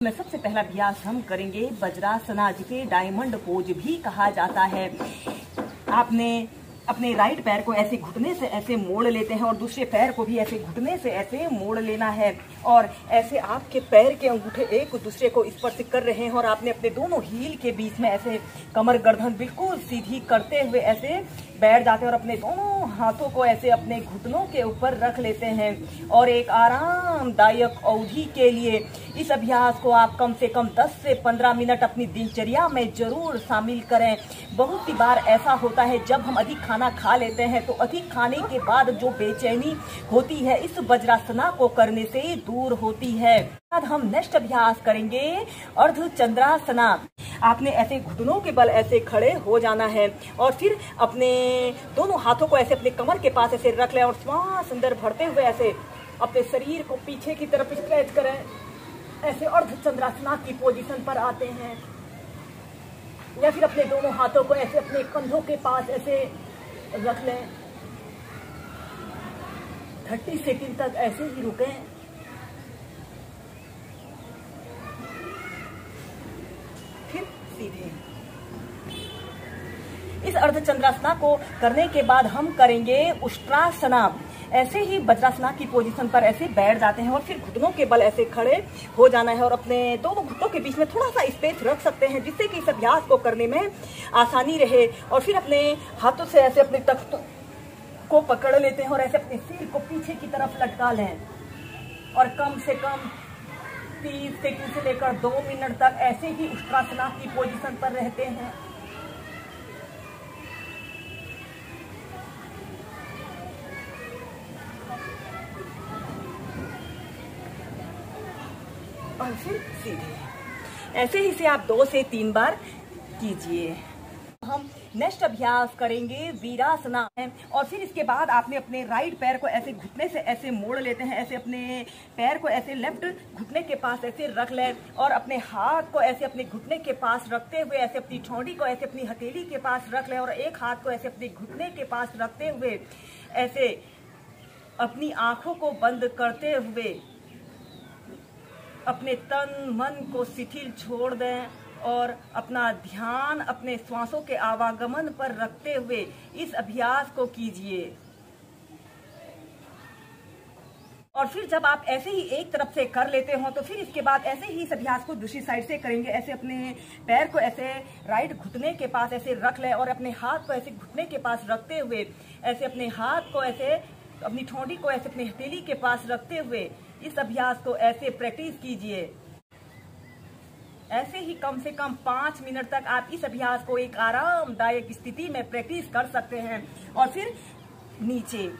में सबसे पहला अभ्यास हम करेंगे वज्रासना, जिसे डायमंड पोज भी कहा जाता है। आपने अपने राइट पैर को ऐसे घुटने से ऐसे मोड़ लेते हैं और दूसरे पैर को भी ऐसे घुटने से ऐसे मोड़ लेना है और ऐसे आपके पैर के अंगूठे एक दूसरे को स्पर्श कर रहे हैं और आपने अपने दोनों हील के बीच में ऐसे कमर गर्दन बिल्कुल सीधी करते हुए ऐसे बैठ जाते हैं और अपने दोनों हाथों को ऐसे अपने घुटनों के ऊपर रख लेते हैं और एक आरामदायक अवधि के लिए इस अभ्यास को आप कम से कम 10 से 15 मिनट अपनी दिनचर्या में जरूर शामिल करें। बहुत सी बार ऐसा होता है जब हम अधिक खाना खा लेते हैं तो अधिक खाने के बाद जो बेचैनी होती है इस वज्रासना को करने से दूर होती है। बाद हम नेक्स्ट अभ्यास करेंगे अर्धचंद्रासना। आपने ऐसे घुटनों के बल ऐसे खड़े हो जाना है और फिर अपने दोनों हाथों को ऐसे अपने कमर के पास ऐसे रख लें और श्वास अंदर भरते हुए ऐसे अपने शरीर को पीछे की तरफ स्ट्रेच करें। ऐसे अर्धचंद्रासना की पोजीशन पर आते हैं या फिर अपने दोनों हाथों को ऐसे अपने कंधों के पास ऐसे रख लें। 30 सेकंड तक ऐसे ही रुकें। फिर सीधे इस अर्धचंद्रासना को करने के बाद हम करेंगे उष्ट्रासना। ऐसे ही वज्रासना की पोजीशन पर ऐसे बैठ जाते हैं और फिर घुटनों के बल ऐसे खड़े हो जाना है और अपने दोनों घुटनों के बीच में थोड़ा सा स्पेस रख सकते हैं जिससे कि इस अभ्यास को करने में आसानी रहे। और फिर अपने हाथों से ऐसे अपने तख्त को पकड़ लेते हैं और ऐसे अपने सिर को पीछे की तरफ लटका लें और कम से कम 30 सेकंड से लेकर 2 मिनट तक ऐसे ही उष्ट्रासना की पोजीशन पर रहते हैं। और फिर सीधे ऐसे ही से आप 2 से 3 बार कीजिए। हम नेक्स्ट अभ्यास करेंगे वीरासना और फिर इसके बाद आपने अपने राइट पैर को ऐसे घुटने से ऐसे मोड़ लेते हैं। ऐसे अपने पैर को ऐसे लेफ्ट घुटने के पास ऐसे रख लें और अपने हाथ को ऐसे अपने घुटने के पास रखते हुए ऐसे अपनी ठोड़ी को ऐसे अपनी हथेली के पास रख लें और एक हाथ को ऐसे अपने घुटने के पास रखते हुए ऐसे अपनी आंखों को बंद करते हुए अपने तन मन को शिथिल छोड़ दें और अपना ध्यान अपने श्वासों के आवागमन पर रखते हुए इस अभ्यास को कीजिए। और फिर जब आप ऐसे ही एक तरफ से कर लेते हो तो फिर इसके बाद ऐसे ही इस अभ्यास को दूसरी साइड से करेंगे। ऐसे अपने पैर को ऐसे राइट घुटने के पास ऐसे रख लें और अपने हाथ को ऐसे घुटने के पास रखते हुए ऐसे अपने हाथ को ऐसे अपनी ठोड़ी को ऐसे अपनी हथेली के पास रखते हुए इस अभ्यास को ऐसे प्रैक्टिस कीजिए। ऐसे ही कम से कम 5 मिनट तक आप इस अभ्यास को एक आरामदायक स्थिति में प्रैक्टिस कर सकते हैं। और फिर नीचे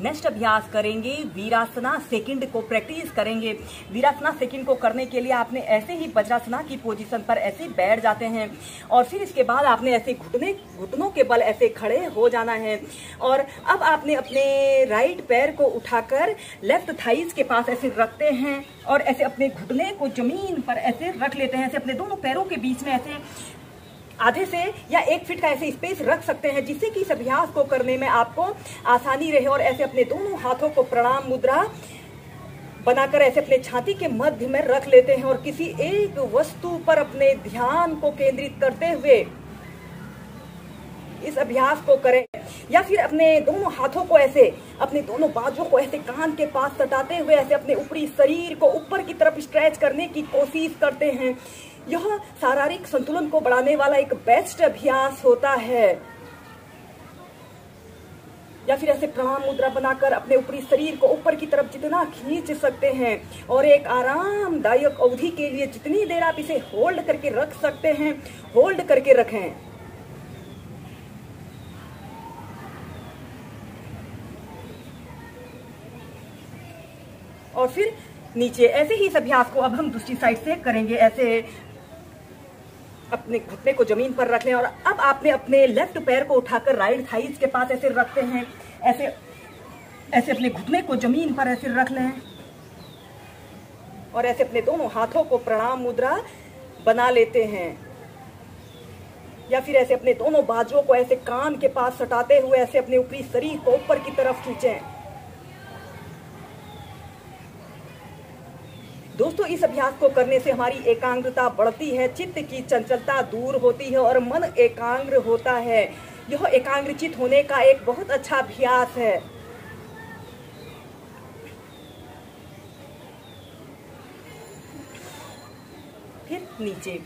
नेक्स्ट अभ्यास करेंगे वीरासना सेकंड को प्रैक्टिस करेंगे। वीरासना सेकंड को करने के लिए आपने ऐसे ही वज्रासना की पोजीशन पर ऐसे बैठ जाते हैं और फिर इसके बाद आपने ऐसे घुटनों के बल ऐसे खड़े हो जाना है और अब आपने अपने राइट पैर को उठाकर लेफ्ट थाइस के पास ऐसे रखते हैं और ऐसे अपने घुटने को जमीन पर ऐसे रख लेते हैं। ऐसे अपने दोनों पैरों के बीच में ऐसे आधे से या 1 फीट का ऐसे स्पेस रख सकते हैं जिससे कि इस अभ्यास को करने में आपको आसानी रहे। और ऐसे अपने दोनों हाथों को प्रणाम मुद्रा बनाकर ऐसे अपने छाती के मध्य में रख लेते हैं और किसी एक वस्तु पर अपने ध्यान को केंद्रित करते हुए इस अभ्यास को करें। या फिर अपने दोनों हाथों को ऐसे अपने दोनों बाजुओं को ऐसे कान के पास सटाते हुए ऐसे अपने ऊपरी शरीर को ऊपर की तरफ स्ट्रेच करने की कोशिश करते हैं। यह शारीरिक संतुलन को बढ़ाने वाला एक बेस्ट अभ्यास होता है। या फिर ऐसे प्रणाम मुद्रा बनाकर अपने ऊपरी शरीर को ऊपर की तरफ जितना खींच सकते हैं और एक आरामदायक अवधि के लिए जितनी देर आप इसे होल्ड करके रख सकते हैं होल्ड करके रखें। और फिर नीचे ऐसे ही इस अभ्यास को अब हम दूसरी साइड से करेंगे। ऐसे अपने घुटने को जमीन पर रख लें और अब आपने अपने लेफ्ट पैर को उठाकर राइट थाइस के पास ऐसे रखते हैं। ऐसे ऐसे अपने घुटने को जमीन पर ऐसे रख लें और ऐसे अपने दोनों हाथों को प्रणाम मुद्रा बना लेते हैं। या फिर ऐसे अपने दोनों बाजुओं को ऐसे कान के पास सटाते हुए ऐसे अपने ऊपरी शरीर को ऊपर की तरफ खींचें। दोस्तों, इस अभ्यास को करने से हमारी एकाग्रता बढ़ती है, चित्त की चंचलता दूर होती है और मन एकाग्र होता है। यह एकाग्रचित होने का एक बहुत अच्छा अभ्यास है। फिर नीचे